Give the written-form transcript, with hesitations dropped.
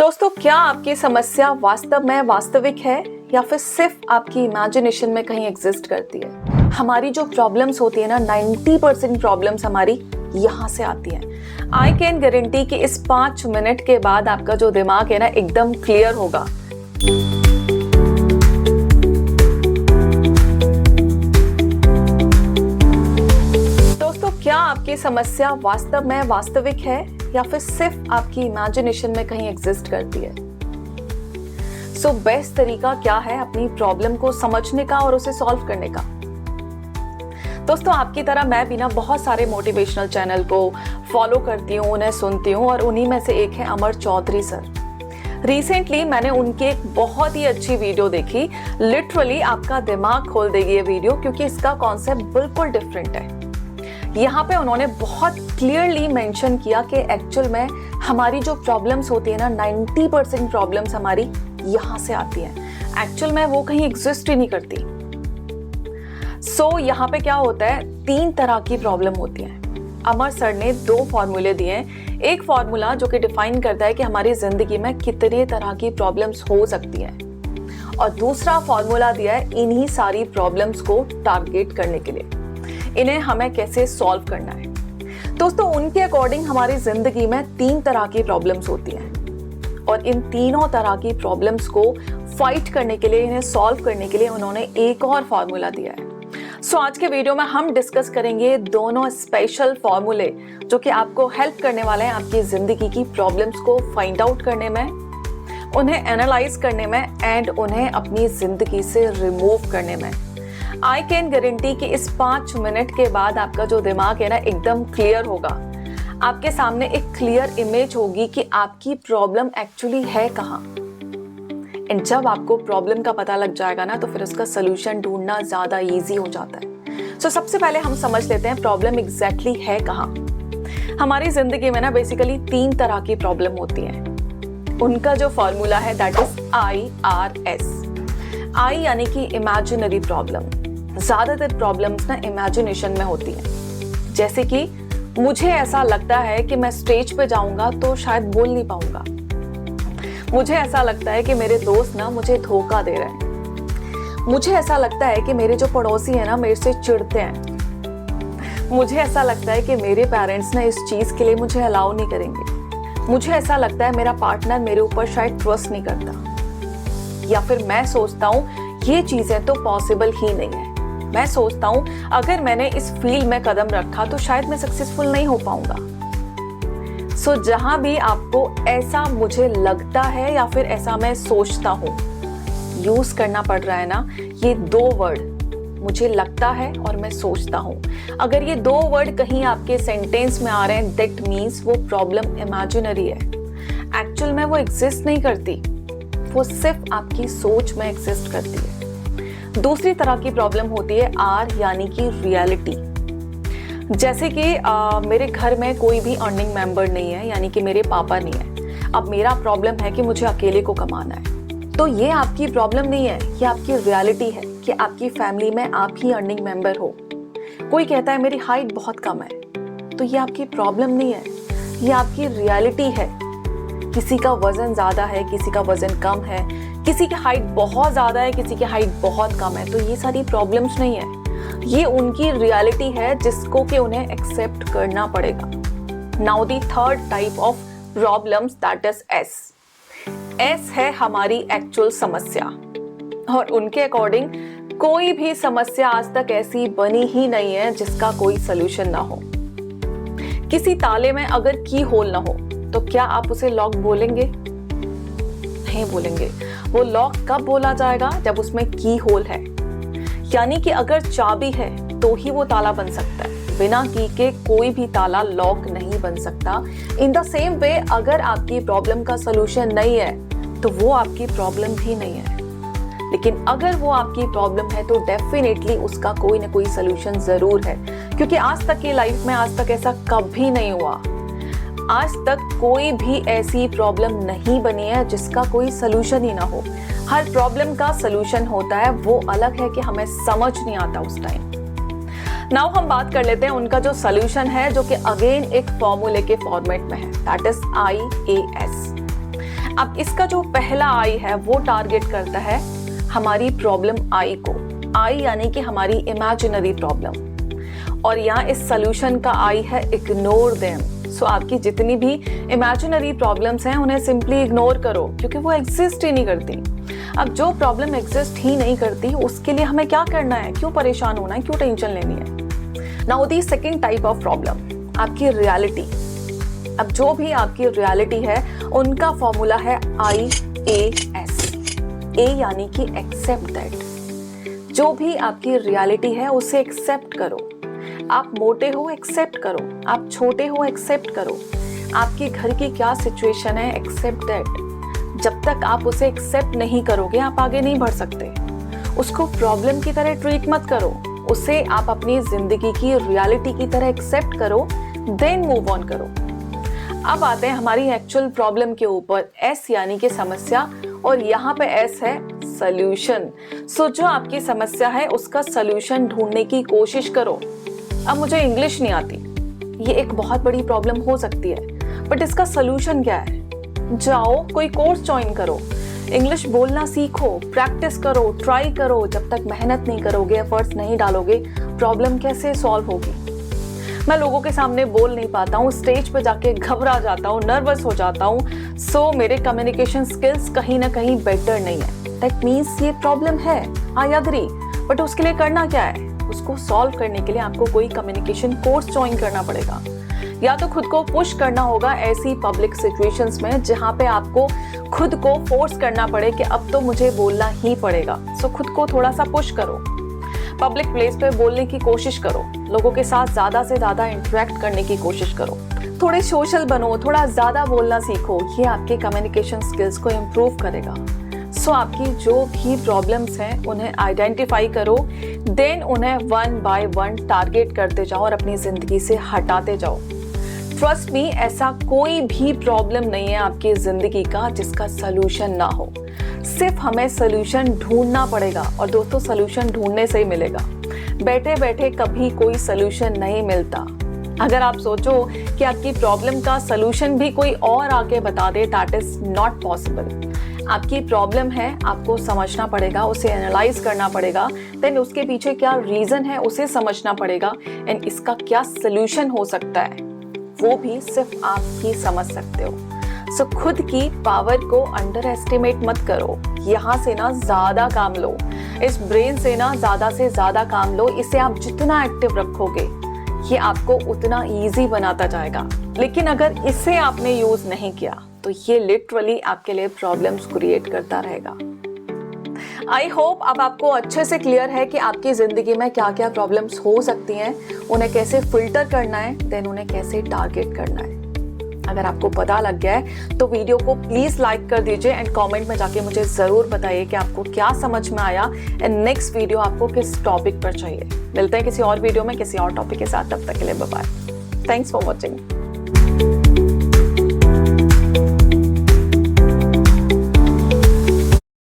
दोस्तों, क्या आपकी समस्या वास्तव में वास्तविक है या फिर सिर्फ आपकी इमेजिनेशन में कहीं एग्जिस्ट करती है? हमारी जो प्रॉब्लम्स होती है ना, 90% प्रॉब्लम्स हमारी यहाँ से आती हैं। आई कैन गारंटी कि इस 5 मिनट के बाद आपका जो दिमाग है ना, एकदम क्लियर होगा। दोस्तों, क्या आपकी समस्या वास्तव में वास्तविक है या फिर सिर्फ आपकी इमेजिनेशन में कहीं एग्जिस्ट करती है? सो बेस्ट तरीका क्या है अपनी प्रॉब्लम को समझने का और उसे सॉल्व करने का? दोस्तों, आपकी तरह मैं भी ना बहुत सारे मोटिवेशनल चैनल को फॉलो करती हूँ, उन्हें सुनती हूँ, और उन्हीं में से एक है अमर चौधरी सर। रिसेंटली मैंने उनकी एक बहुत ही अच्छी वीडियो देखी। लिटरली आपका दिमाग खोल देगी ये वीडियो, क्योंकि इसका कॉन्सेप्ट बिल्कुल डिफरेंट है। यहाँ पे उन्होंने बहुत क्लियरली मेंशन किया कि एक्चुअल में हमारी जो प्रॉब्लम्स होती है ना, 90% प्रॉब्लम्स हमारी यहाँ से आती हैं। एक्चुअल में वो कहीं एग्जिस्ट ही नहीं करती। सो यहाँ पे क्या होता है, 3 तरह की प्रॉब्लम होती हैं। अमर सर ने 2 फॉर्मूले दिए हैं। एक फॉर्मूला जो कि डिफाइन करता है कि हमारी जिंदगी में कितने तरह की प्रॉब्लम्स हो सकती हैं, और दूसरा फॉर्मूला दिया है इन्हीं सारी प्रॉब्लम्स को टारगेट करने के लिए, इन्हें हमें कैसे सॉल्व करना है। दोस्तों, उनके अकॉर्डिंग हमारी जिंदगी में 3 तरह की प्रॉब्लम्स होती हैं, और इन तीनों तरह की प्रॉब्लम्स को फाइट करने के लिए, इन्हें सॉल्व करने के लिए उन्होंने एक और फॉर्मूला दिया है। सो आज के वीडियो में हम डिस्कस करेंगे दोनों स्पेशल फॉर्मूले जो कि आपको हेल्प करने वाले हैं आपकी जिंदगी की प्रॉब्लम्स को फाइंड आउट करने में, उन्हें एनालाइज करने में, एंड उन्हें अपनी जिंदगी से रिमूव करने में। आई कैन गारंटी कि इस 5 मिनट के बाद आपका जो दिमाग है ना, एकदम क्लियर होगा। आपके सामने एक क्लियर इमेज होगी कि आपकी प्रॉब्लम एक्चुअली है कहाँ। एंड जब आपको प्रॉब्लम का पता लग जाएगा ना, तो फिर उसका सोल्यूशन ढूंढना ज्यादा इजी हो जाता है। सो सबसे पहले हम समझ लेते हैं प्रॉब्लम एग्जैक्टली है कहाँ। हमारी जिंदगी में ना बेसिकली 3 तरह की प्रॉब्लम होती हैं। उनका जो फॉर्मूला है दैट इज IRS। आई यानी कि इमेजिनरी प्रॉब्लम। ज्यादातर प्रॉब्लम्स ना इमेजिनेशन में होती हैं। जैसे कि मुझे ऐसा लगता है कि मैं स्टेज पे जाऊंगा तो शायद बोल नहीं पाऊंगा। मुझे ऐसा लगता है कि मेरे दोस्त ना मुझे धोखा दे रहे हैं। मुझे ऐसा लगता है कि मेरे जो पड़ोसी हैं ना, मेरे से चिढ़ते हैं। मुझे ऐसा लगता है कि मेरे पेरेंट्स ना इस चीज के लिए मुझे अलाउ नहीं करेंगे। मुझे ऐसा लगता है मेरा पार्टनर मेरे ऊपर शायद ट्रस्ट नहीं करता। या फिर मैं सोचता हूँ ये चीजें तो पॉसिबल ही नहीं है। मैं सोचता हूँ अगर मैंने इस फील्ड में कदम रखा तो शायद मैं सक्सेसफुल नहीं हो पाऊंगा। सो जहां भी आपको ऐसा मुझे लगता है या फिर ऐसा मैं सोचता हूँ यूज करना पड़ रहा है ना, ये 2 वर्ड, मुझे लगता है और मैं सोचता हूँ, अगर ये 2 वर्ड कहीं आपके सेंटेंस में आ रहे हैं, दैट मीन्स वो प्रॉब्लम इमेजिनरी है। एक्चुअल में वो एग्जिस्ट नहीं करती, वो सिर्फ आपकी सोच में एग्जिस्ट करती है। दूसरी तरह की प्रॉब्लम होती है R यानी कि रियलिटी। जैसे कि मेरे घर में कोई भी अर्निंग मेंबर नहीं है, यानी कि मेरे पापा नहीं है। अब मेरा प्रॉब्लम है कि मुझे अकेले को कमाना है। तो ये आपकी प्रॉब्लम नहीं है, ये आपकी रियलिटी है कि आपकी फैमिली में आप ही अर्निंग मेंबर हो। कोई कहता है मेरी हाइट बहुत कम है, तो ये आपकी प्रॉब्लम नहीं है, ये आपकी रियलिटी है। किसी का वजन ज्यादा है, किसी का वजन कम है, किसी की हाइट बहुत ज्यादा है, किसी की हाइट बहुत कम है, तो ये सारी प्रॉब्लम्स नहीं है, ये उनकी रियलिटी है जिसको कि उन्हें एक्सेप्ट करना पड़ेगा। Now the third type of problems that is S है हमारी एक्चुअल समस्या, और उनके अकॉर्डिंग कोई भी समस्या आज तक ऐसी बनी ही नहीं है जिसका कोई सोल्यूशन ना हो। किसी ताले में अगर की होल ना हो तो क्या आप उसे लॉक बोलेंगे? नहीं बोलेंगे। वो लॉक कब बोला जाएगा? जब उसमें की होल है। यानी कि अगर चाबी है तो ही वो ताला बन सकता है, बिना की के कोई भी ताला लॉक नहीं बन सकता। इन द सेम वे, अगर आपकी प्रॉब्लम का सोल्यूशन नहीं है तो वो आपकी प्रॉब्लम भी नहीं है। लेकिन अगर वो आपकी प्रॉब्लम है तो डेफिनेटली उसका कोई ना कोई सोल्यूशन जरूर है, क्योंकि आज तक की लाइफ में आज तक ऐसा कभी नहीं हुआ। आज तक कोई भी ऐसी प्रॉब्लम नहीं बनी है जिसका कोई सोल्यूशन ही ना हो। हर प्रॉब्लम का सोल्यूशन होता है, वो अलग है कि हमें समझ नहीं आता उस टाइम। नाउ हम बात कर लेते हैं उनका जो सोल्यूशन है, जो कि अगेन एक फॉर्मूले के फॉर्मेट में है, दैट इज IAS। अब इसका जो पहला आई है वो टारगेट करता है हमारी प्रॉब्लम आई को, आई यानी कि हमारी इमेजिनरी प्रॉब्लम, और यहाँ इस सोल्यूशन का आई है इग्नोर देम। सो आपकी जितनी भी इमेजिनरी प्रॉब्लम्स हैं उन्हें सिंपली इग्नोर करो, क्योंकि वो एग्जिस्ट ही नहीं करती। अब जो प्रॉब्लम एग्जिस्ट ही नहीं करती उसके लिए हमें क्या करना है, क्यों परेशान होना है, क्यों टेंशन लेनी है। Now the second type of problem, आपकी रियलिटी। अब जो भी आपकी रियलिटी है उनका फॉर्मूला है IAS। ए यानी कि एक्सेप्ट दैट। जो भी आपकी रियलिटी है उसे एक्सेप्ट करो। आप मोटे हो, एक्सेप्ट करो। आप छोटे हो, एक्सेप्ट करो। आपके घर की क्या सिचुएशन है, एक्सेप्ट दैट। जब तक आप उसे एक्सेप्ट नहीं करोगे आप आगे नहीं बढ़ सकते। उसको प्रॉब्लम की तरह ट्रीट मत करो, उसे आप अपनी जिंदगी की रियलिटी की तरह एक्सेप्ट करो, देन मूव ऑन करो। अब आते हैं हमारी एक्चुअल प्रॉब्लम के ऊपर, एस यानी कि समस्या, और यहाँ पे एस है सॉल्यूशन। सो जो आपकी समस्या है उसका सॉल्यूशन ढूंढने की कोशिश करो। अब मुझे इंग्लिश नहीं आती, ये एक बहुत बड़ी प्रॉब्लम हो सकती है, बट इसका सॉल्यूशन क्या है? जाओ कोई कोर्स ज्वाइन करो, इंग्लिश बोलना सीखो, प्रैक्टिस करो, ट्राई करो। जब तक मेहनत नहीं करोगे, एफर्ट्स नहीं डालोगे, प्रॉब्लम कैसे सॉल्व होगी? मैं लोगों के सामने बोल नहीं पाता हूँ, स्टेज पे जाके घबरा जाता हूँ, नर्वस हो जाता हूँ। सो मेरे कम्युनिकेशन स्किल्स कहीं ना कहीं बेटर नहीं है। दैट मीन्स ये प्रॉब्लम है, आई एग्री, बट उसके लिए करना क्या है? उसको सॉल्व करने के लिए आपको कोई कम्युनिकेशन कोर्स ज्वाइन करना पड़ेगा, या तो खुद को पुश करना होगा ऐसी पब्लिक सिचुएशंस में जहां पे आपको खुद को फोर्स करना पड़े कि अब तो मुझे बोलना ही पड़ेगा। सो खुद को थोड़ा सा पुश करो, पब्लिक प्लेस पे बोलने की कोशिश करो, लोगों के साथ ज्यादा से ज्यादा इंटरेक्ट करने की कोशिश करो, थोड़े सोशल बनो, थोड़ा ज्यादा बोलना सीखो। ये आपके कम्युनिकेशन स्किल्स को इम्प्रूव करेगा। सो आपकी जो भी प्रॉब्लम्स हैं उन्हें आइडेंटिफाई करो, देन उन्हें वन बाय वन टारगेट करते जाओ और अपनी जिंदगी से हटाते जाओ। ट्रस्ट मी, ऐसा कोई भी प्रॉब्लम नहीं है आपकी जिंदगी का जिसका सलूशन ना हो। सिर्फ हमें सलूशन ढूंढना पड़ेगा, और दोस्तों सलूशन ढूंढने से ही मिलेगा। बैठे बैठे कभी कोई सलूशन नहीं मिलता। अगर आप सोचो कि आपकी प्रॉब्लम का सलूशन भी कोई और आके बता दे, दैट इज नॉट पॉसिबल। आपकी प्रॉब्लम है, आपको समझना पड़ेगा, उसे एनालाइज करना पड़ेगा, देन उसके पीछे क्या रीजन है उसे समझना पड़ेगा, एंड इसका क्या सलूशन हो सकता है वो भी सिर्फ आप ही समझ सकते हो। सो खुद की पावर को अंडर एस्टिमेट मत करो। यहाँ से ना ज्यादा काम लो, इस ब्रेन से ना ज्यादा से ज्यादा काम लो। इसे आप जितना एक्टिव रखोगे ये आपको उतना इजी बनाता जाएगा। लेकिन अगर इसे आपने यूज नहीं किया तो ये लिटरली आपके लिए प्रॉब्लम्स क्रिएट करता रहेगा। आई होप अब आपको अच्छे से क्लियर है कि आपकी जिंदगी में क्या क्या प्रॉब्लम्स हो सकती हैं, उन्हें कैसे फिल्टर करना है, देन उन्हें कैसे टारगेट करना है। अगर आपको पता लग गया है तो वीडियो को प्लीज लाइक कर दीजिए, एंड कमेंट में जाके मुझे जरूर बताइए कि आपको क्या समझ में आया, एंड नेक्स्ट वीडियो आपको किस टॉपिक पर चाहिए। मिलते हैं किसी और वीडियो में किसी और टॉपिक के साथ, तब तक के लिए bye bye. Thanks for watching.